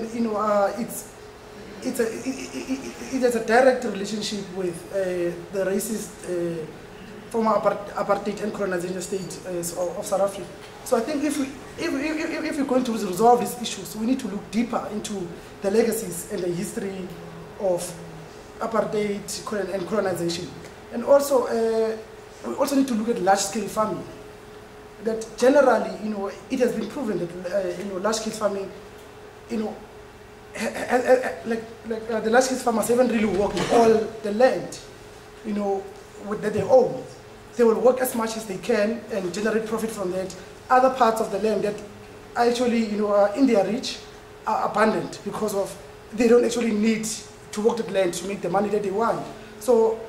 You know, it has a direct relationship with the racist former apartheid and colonization state of South Africa. So I think if we're going to resolve these issues, we need to look deeper into the legacies and the history of apartheid and colonization. And also, we also need to look at large-scale farming. That generally, you know, it has been proven that you know, large-scale farming, you know, the large-scale farmers haven't really worked all the land, you know, that they own. They will work as much as they can and generate profit from that. Other parts of the land that actually, you know, are in their reach are abundant because of they don't actually need to work the land to make the money that they want. So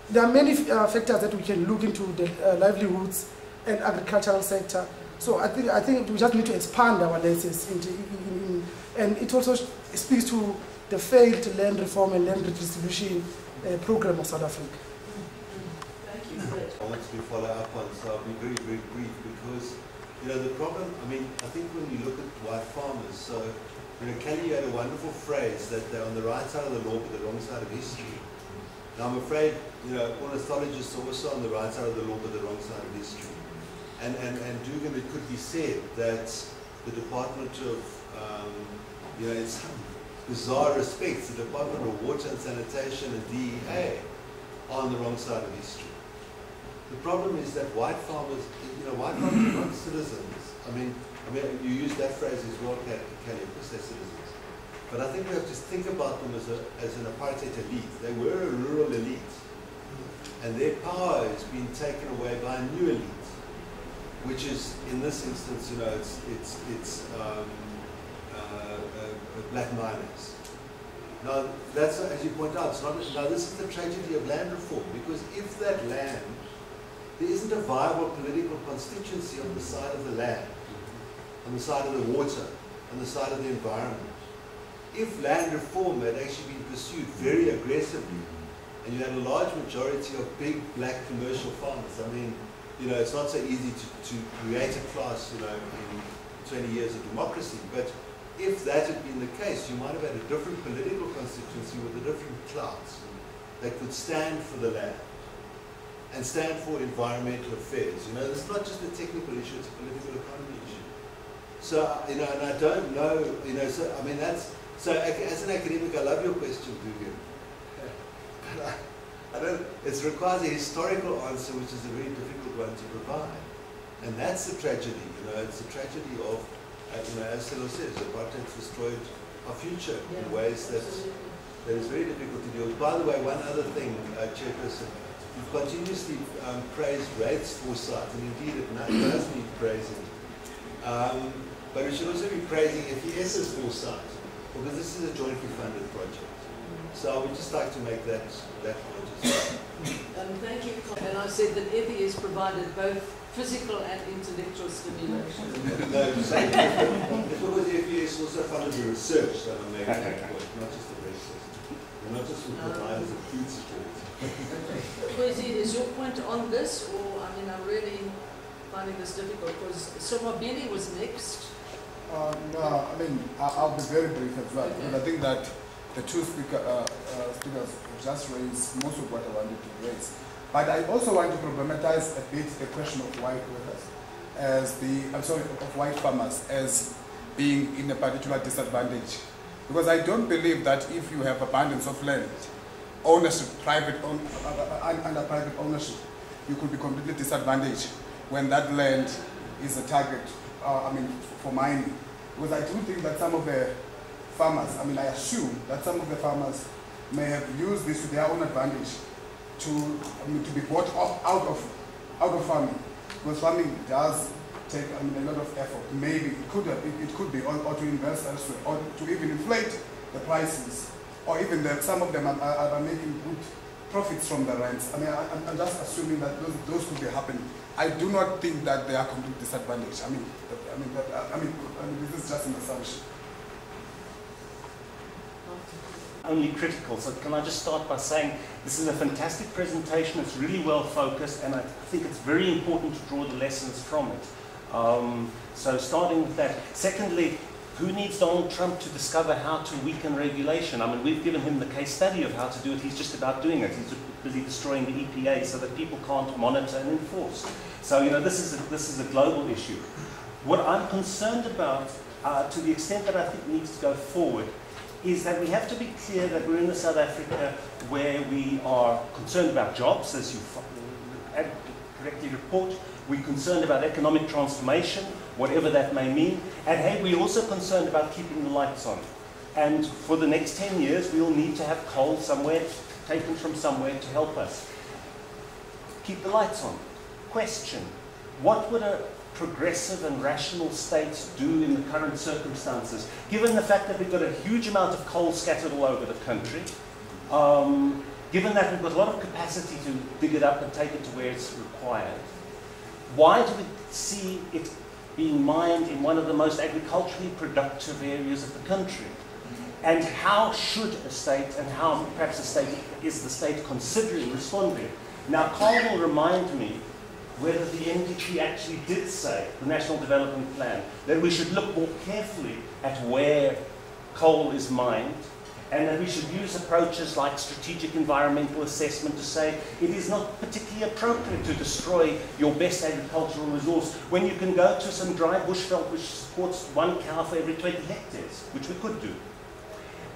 there are many factors that we can look into the livelihoods and agricultural sector. So I think we just need to expand our lenses and it also speaks to the failed land reform and land redistribution program of South Africa. Thank you. I want to follow up on, so I'll be very, very brief because, you know, the problem, I mean, I think when you look at white farmers, so, you know, Kally had a wonderful phrase that they're on the right side of the law but the wrong side of history. Now I'm afraid, you know, ornithologists are also on the right side of the law but the wrong side of history. And Dugan, it could be said that the Department of, you know, in some bizarre respects, the Department of Water and Sanitation and DEA are on the wrong side of history. The problem is that white farmers, you know, white farmers are not citizens. I mean, you use that phrase as well, Kally, of course they're citizens. But I think we have to think about them as an apartheid elite. They were a rural elite. And their power is being taken away by a new elite, which is, in this instance, you know, it's black miners. Now, that's, as you point out, it's not, now this is the tragedy of land reform, because if that land, there isn't a viable political constituency on the side of the land, on the side of the water, on the side of the environment. If land reform had actually been pursued very aggressively, and you had a large majority of big black commercial farmers, I mean, you know, it's not so easy to create a class, you know, in 20 years of democracy, but if that had been the case, you might have had a different political constituency with a different class that could stand for the land and stand for environmental affairs. You know, it's not just a technical issue, it's a political economy issue. So, you know, and I don't know, you know, so, I mean, that's, so as an academic, I love your question, Dugan. But I don't, it requires a historical answer, which is a very difficult one to provide. And that's the tragedy, you know, it's the tragedy of, you know, as Silo says, apartheid's destroyed our future in ways that is very difficult to deal with. By the way, one other thing, Chairperson, you've continuously praised Raid's foresight, and indeed it does need praising. But we should also be praising FES's foresight, because this is a jointly funded project. So I would just like to make that point as well. Thank you. And I said that FES provided both physical and intellectual stimulation. No, because FES also funded the research that I'm making that point, not just the research. They're not just the providers of food support. Kwesi, is your point on this, or, I mean, I'm really finding this difficult, because Somabili was next. No, I mean, I'll be very brief as well, because I think that the two speakers just raised most of what I wanted to raise. But I also want to problematize a bit the question of white workers as of white farmers as being in a particular disadvantage. Because I don't believe that if you have abundance of land, ownership, under private ownership, you could be completely disadvantaged when that land is a target, I mean, for mining. Because I do think that some of the farmers, I mean, I assume that some of the farmers may have used this to their own advantage to be bought out of farming. Because farming does take, I mean, a lot of effort. Maybe it could be, or to invest elsewhere, or to even inflate the prices, or even some of them are making good profits from the rents. I mean, I'm just assuming that those could be happening. I do not think that they are completely disadvantaged. I mean, this is just an assumption. Only critical. So can I just start by saying this is a fantastic presentation. It's really well focused, and I think it's very important to draw the lessons from it. So starting with that. Secondly, Who needs Donald Trump to discover how to weaken regulation? I mean, we've given him the case study of how to do it. He's just about doing it. He's busy destroying the EPA so that people can't monitor and enforce. So, you know, this is a global issue. What I'm concerned about, to the extent that I think needs to go forward, is that we have to be clear that we're in a South Africa where we are concerned about jobs, as you correctly report. We're concerned about economic transformation, whatever that may mean. And hey, we're also concerned about keeping the lights on. And for the next 10 years, we'll need to have coal somewhere, taken from somewhere to help us. Keep the lights on. Question: what would a progressive and rational states do in the current circumstances, given the fact that we've got a huge amount of coal scattered all over the country, given that we've got a lot of capacity to dig it up and take it to where it's required? Why do we see it being mined in one of the most agriculturally productive areas of the country? And how should a state, and how perhaps is the state considering responding? Now, Carl will remind me whether the NDP actually did say, the National Development Plan, that we should look more carefully at where coal is mined, and that we should use approaches like strategic environmental assessment to say it is not particularly appropriate to destroy your best agricultural resource when you can go to some dry bushveld which supports 1 cow for every 20 hectares, which we could do.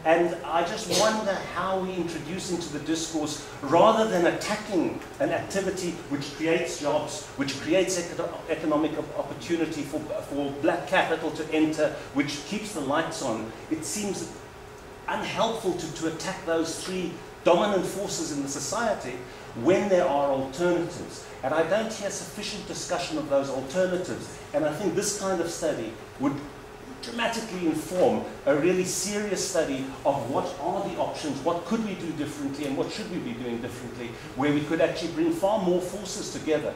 And I just wonder how we introduce into the discourse, rather than attacking an activity which creates jobs, which creates economic opportunity for black capital to enter, which keeps the lights on, it seems unhelpful to attack those three dominant forces in the society when there are alternatives. And I don't hear sufficient discussion of those alternatives. And I think this kind of study would dramatically inform a really serious study of what are the options, what could we do differently, and what should we be doing differently, where we could actually bring far more forces together.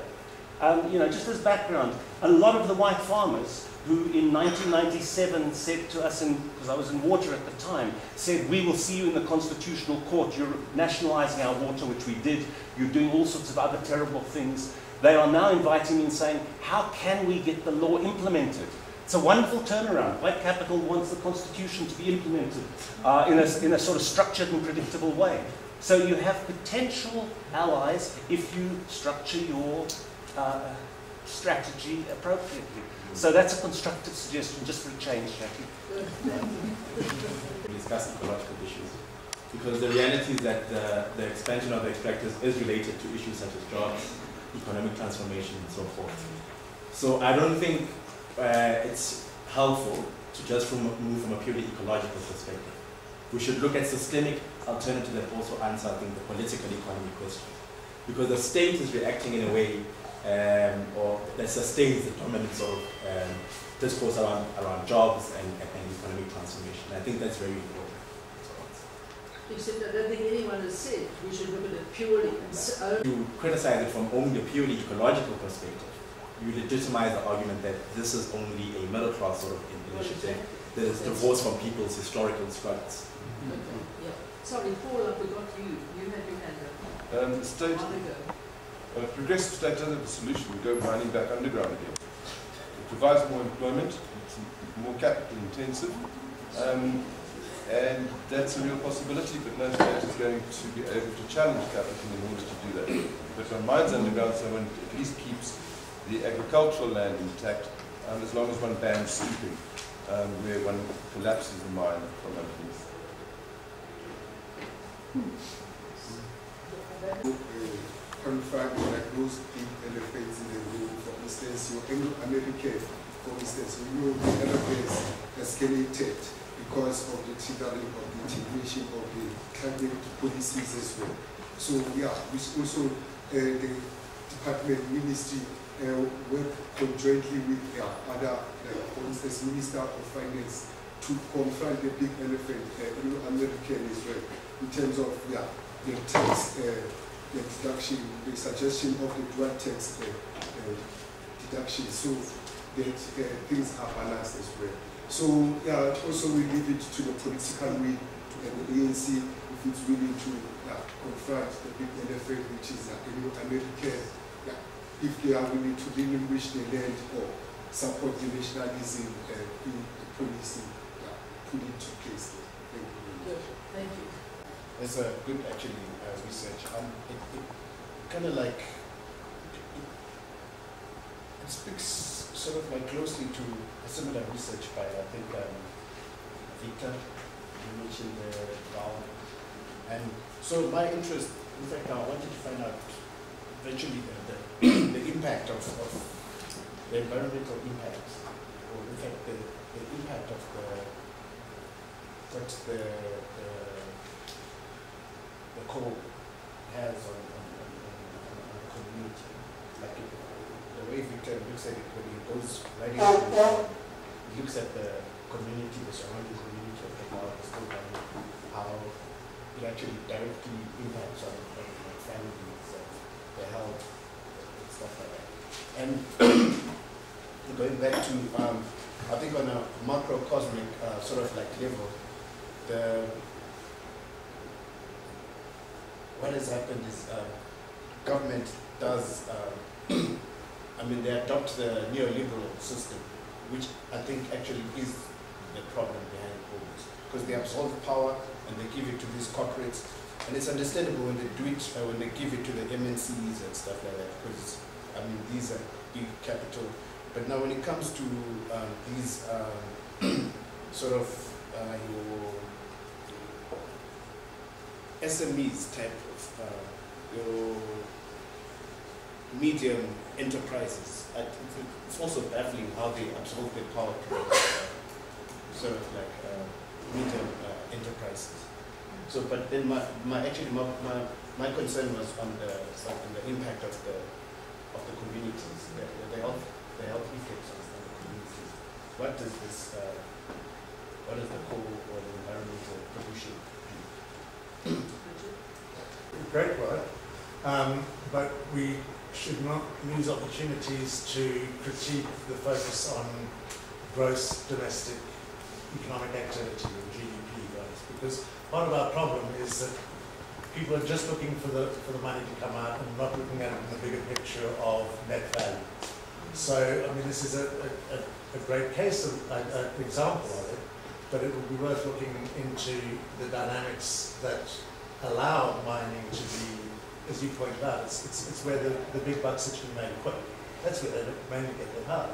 You know, just as background, a lot of the white farmers who in 1997 said to us, because I was in water at the time, said, we will see you in the Constitutional Court, you're nationalizing our water, which we did, you're doing all sorts of other terrible things. They are now inviting me and saying, how can we get the law implemented? It's a wonderful turnaround. White capital wants the Constitution to be implemented in a sort of structured and predictable way. So you have potential allies if you structure your strategy appropriately. So that's a constructive suggestion, just for a change, Jackie. We discuss ecological issues, because the reality is that the expansion of the extractors is related to issues such as jobs, economic transformation, and so forth. So I don't think it's helpful to just move from a purely ecological perspective. We should look at systemic alternatives that also answer, I think, the political economy question. Because the state is reacting in a way or that sustains the dominant sort of discourse around jobs and economic transformation. I think that's very important. Except I don't think anyone has said we should look at it purely and you criticize it from only a purely ecological perspective. You legitimize the argument that this is only a middle-class sort of initiative that is divorced from people's historical struggles. Okay, yeah. Sorry, Paul, I forgot you. You had your hand up. The state, progressive state doesn't have a solution. We go mining back underground again. It provides more employment, it's more capital intensive, and that's a real possibility, but no state is going to be able to challenge capital in order to do that. But one mines underground, so one at least keeps the agricultural land intact, as long as one bans sweeping, where one collapses the mine from underneath. Confront like those big elephants in the room, for instance, your Anglo-American, for instance, you know the elephants escalated because of the triggering of the integration of the climate policies as well. So yeah, which also the department ministry work conjointly with other, like for instance, Minister of Finance to confront the big elephant, Anglo-American as well, in terms of the tax. The deduction, the suggestion of the dual tax deduction, so that things are balanced as well. So also we leave it to the political will, to the ANC, if it's willing to confront the big elephant, which is American, if they are willing to relinquish the land or support the nationalism in the policy. put into place there. Thank you very much. Good, thank you. It's a good, actually, research. It kind of like, it speaks sort of like closely to a similar research by, I think, Victor, you mentioned Val. And so my interest, in fact, I wanted to find out eventually the impact of the environmental impact, or in fact the impact of what the coal has on the community. Like the way Victor looks at it, when he goes right into it, he looks at the community, the surrounding community of the power, the still how it actually directly impacts on families and their health and stuff like that. And going back to, I think on a macrocosmic sort of like level, what has happened is government does, I mean, they adopt the neoliberal system, which I think actually is the problem behind all this. Because they absorb power and they give it to these corporates. And it's understandable when they do it, when they give it to the MNCs and stuff like that, because, I mean, these are big capital. But now when it comes to these sort of your SMEs type of your medium enterprises, it's also baffling how they absorb their power to sort of like medium enterprises. So, but then my concern was on the impact of the communities, the health effects on the communities. What does this what does the coal or the environmental pollution do? Great work, but we should not lose opportunities to critique the focus on gross domestic economic activity or GDP growth, because part of our problem is that people are just looking for the money to come out and not looking at it in the bigger picture of net value. So, I mean, this is a great case, an example of it, but it would be worth looking into the dynamics that allow mining to be, as you pointed out, it's where the big bucks actually made quick. That's where they mainly get their power.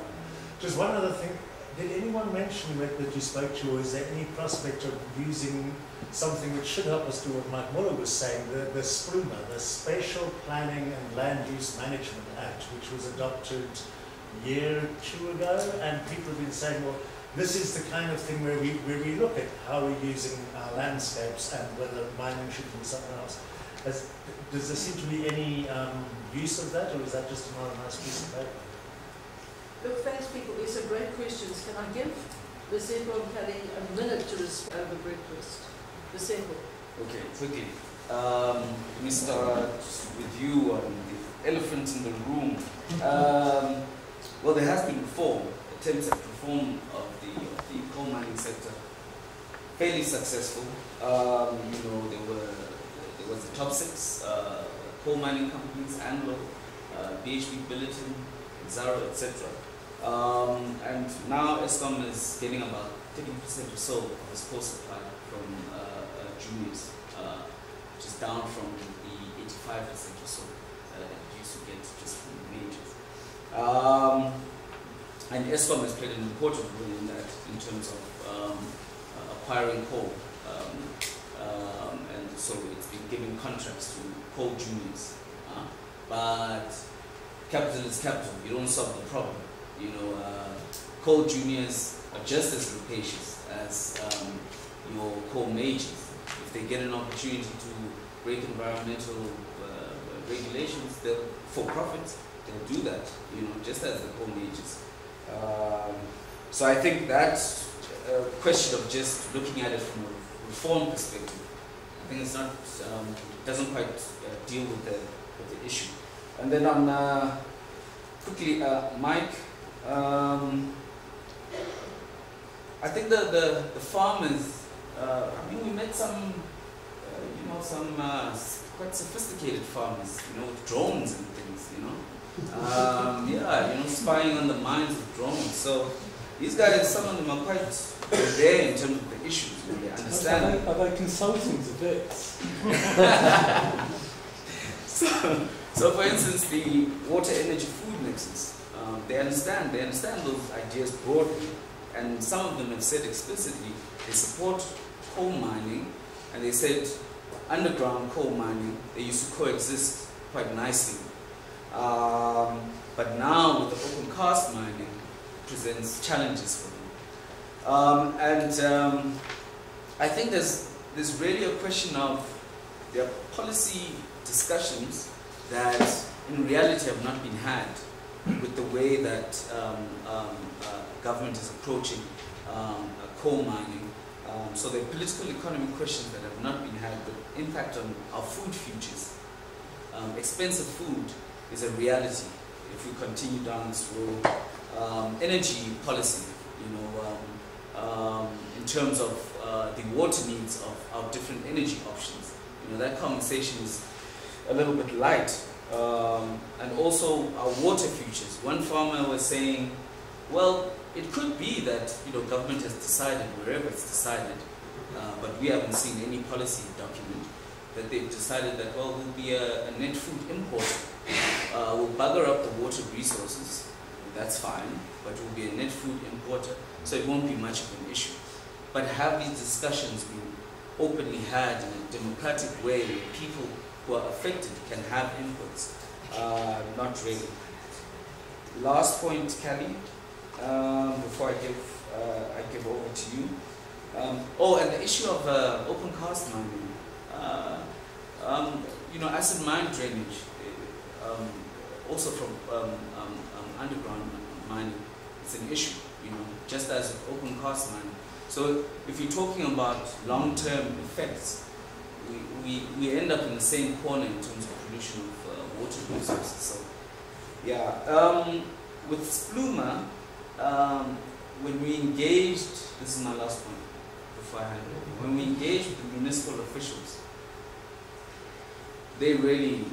Just one other thing, did anyone mention that you spoke to, or is there any prospect of using something which should help us do what Mike Muller was saying, the SPRUMA, the Spatial Planning and Land Use Management Act, which was adopted a year or two ago, and people have been saying, well, this is the kind of thing where we look at how we're using our landscapes and whether mining should be something else. Does there seem to be any use of that, or is that just another nice piece of paper? Look, thanks people, these are great questions. Can I give Lesego and Kally a minute to respond over breakfast? Lesego. Okay, quickly. Let me start with you on the elephant in the room. Well, there has been attempts at reform of the coal mining sector, fairly successful. You know, there was the top 6 coal mining companies, Anglo, BHP Billiton, Zaro, etc. And now Eskom is getting about 30% or so of its coal supply from juniors, which is down from the 85% or so that it used to get just from the majors. And Eskom has played an important role in that, in terms of acquiring coal. And so it's been giving contracts to coal juniors. But capital is capital. You don't solve the problem. You know, coal juniors are just as rapacious as your coal majors. If they get an opportunity to break environmental regulations, for profit, they'll do that. You know, just as the coal majors. So I think that's a question of just looking at it from a reform perspective. I think it's not, doesn't quite deal with the issue. And then on quickly, Mike, I think the farmers. I mean, we met some, you know, some quite sophisticated farmers, you know, with drones and things, you know. Yeah, you know, spying on the mines with drones. So these guys, some of them are quite they're there in terms of the issues, and they understand. Are they consulting to Wits? So for instance, the water, energy, food mixes, they understand those ideas broadly, and some of them have said explicitly they support coal mining, and they said underground coal mining, they used to coexist quite nicely. But now with the open cast mining, it presents challenges for them. I think there's really a question of there are policy discussions that in reality have not been had with the way that government is approaching coal mining. So there are political economy questions that have not been had, but impact on our food futures. Expensive food is a reality if we continue down this road. Energy policy, in terms of the water needs of our different energy options. That conversation is a little bit light. And also our water futures. One farmer was saying, well, it could be that government has decided wherever it's decided, but we haven't seen any policy document that they've decided that, well, we'll be a net food importer. We'll bugger up the water resources, that's fine, but we'll be a net food importer, so it won't be much of an issue. But have these discussions been openly had in a democratic way where people who are affected can have inputs? Not really. Last point, Kally, before I give over to you. And the issue of open cast mining. Acid mine drainage, also from underground mining, it's an issue. Just as with open cast mining. So if you're talking about long-term effects, we end up in the same corner in terms of pollution of water resources. So, yeah. With Spluma, when we engaged, this is my last point before I hand over. When we engaged with the municipal officials, they really,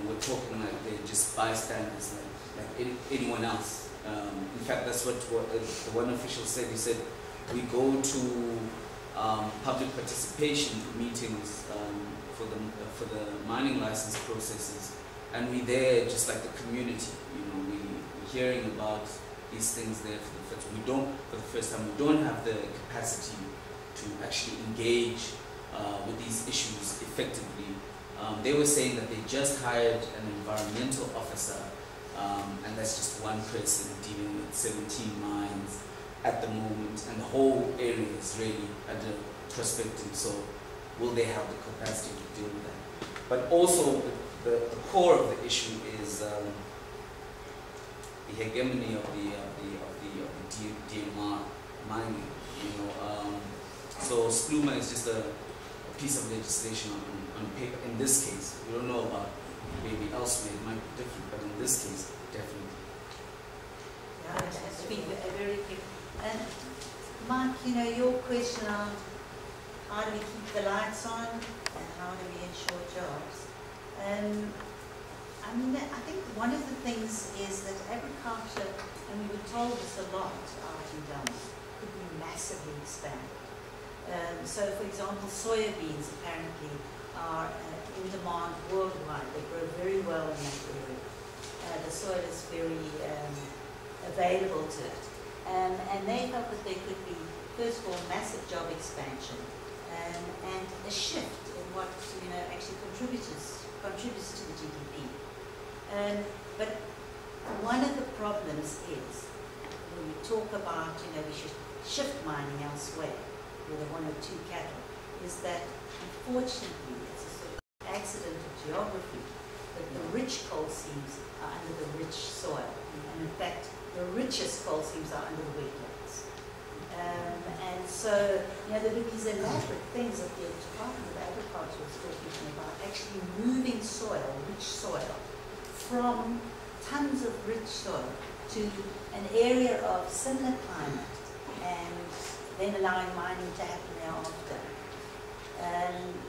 were talking like they're just bystanders, like anyone else. In fact, that's what the one official said. He said, we go to public participation meetings for the mining license processes, and we're there just like the community. We're hearing about these things there for the first time. We don't have the capacity to actually engage with these issues effectively. They were saying that they just hired an environmental officer, and that's just one person dealing with 17 mines at the moment, and the whole area is really under prospecting. So will they have the capacity to deal with that? But also the core of the issue is the hegemony of the DMR mining. So Spluma is just a piece of legislation on paper. In this case, we don't know about maybe elsewhere it might be different, but in this case, definitely. Yeah, it has to be very quick. And Mark, your question on how do we keep the lights on and how do we ensure jobs? I think one of the things is that agriculture, and we were told this a lot out in Durban, could be massively expanded. So, for example, soya beans apparently are in demand worldwide. They grow very well in that area. The soil is very available to it. And they felt that there could be, first of all, massive job expansion and a shift in what actually contributes to the GDP. But one of the problems is when we talk about we should shift mining elsewhere with a 1 or 2 cattle, is that unfortunately it's a sort of accident of geography that the rich coal seams are under the rich soil, and in fact the richest coal seams are under the wetlands. And so there are these elaborate things that the Department of Agriculture is talking about, actually moving soil, rich soil, from tons of rich soil to an area of similar climate, and then allowing mining to happen thereafter.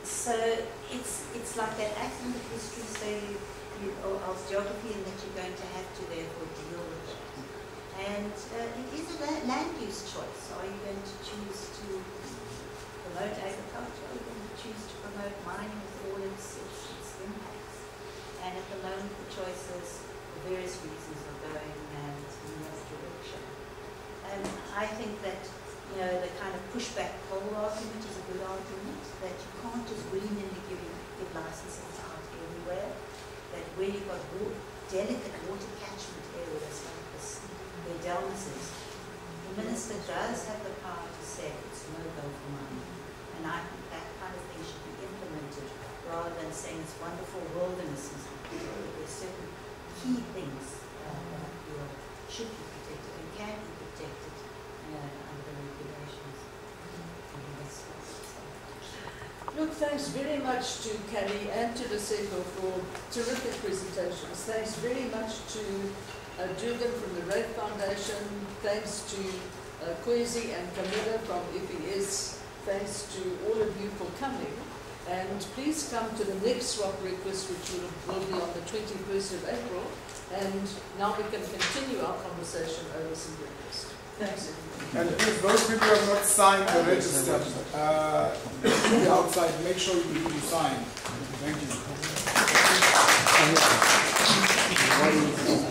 So it's like that accident of history, say, of geography, and that you're going to have to therefore deal with it. And it is a land use choice. Are you going to choose to promote agriculture? Are you going to choose to promote mining with all its impacts? And at the moment, the choices, for various reasons, are going in that direction. And I think that, you know, the kind of pushback coal argument is a good argument, that you can't just willy-nilly give licenses out everywhere, that where you've got delicate water catchment areas like this, where Delmas is, the minister does have the power to say it's no-go for mining. And I think that kind of thing should be implemented rather than saying it's wonderful wilderness and stuff. There's certain key things that I feel should be protected and can be protected under the regulations. Look, thanks very much to Kally and to Lesego for terrific presentations. Thanks very much to Dugan from the Red Foundation. Thanks to Kwezi and Camilla from FES. Thanks to all of you for coming. And please come to the next SWOP Breakfast, which will be on the 21st of April. And now we can continue our conversation over some breakfast. Thanks, everybody. And please, those people who have not signed the register, outside, make sure you sign. Thank you.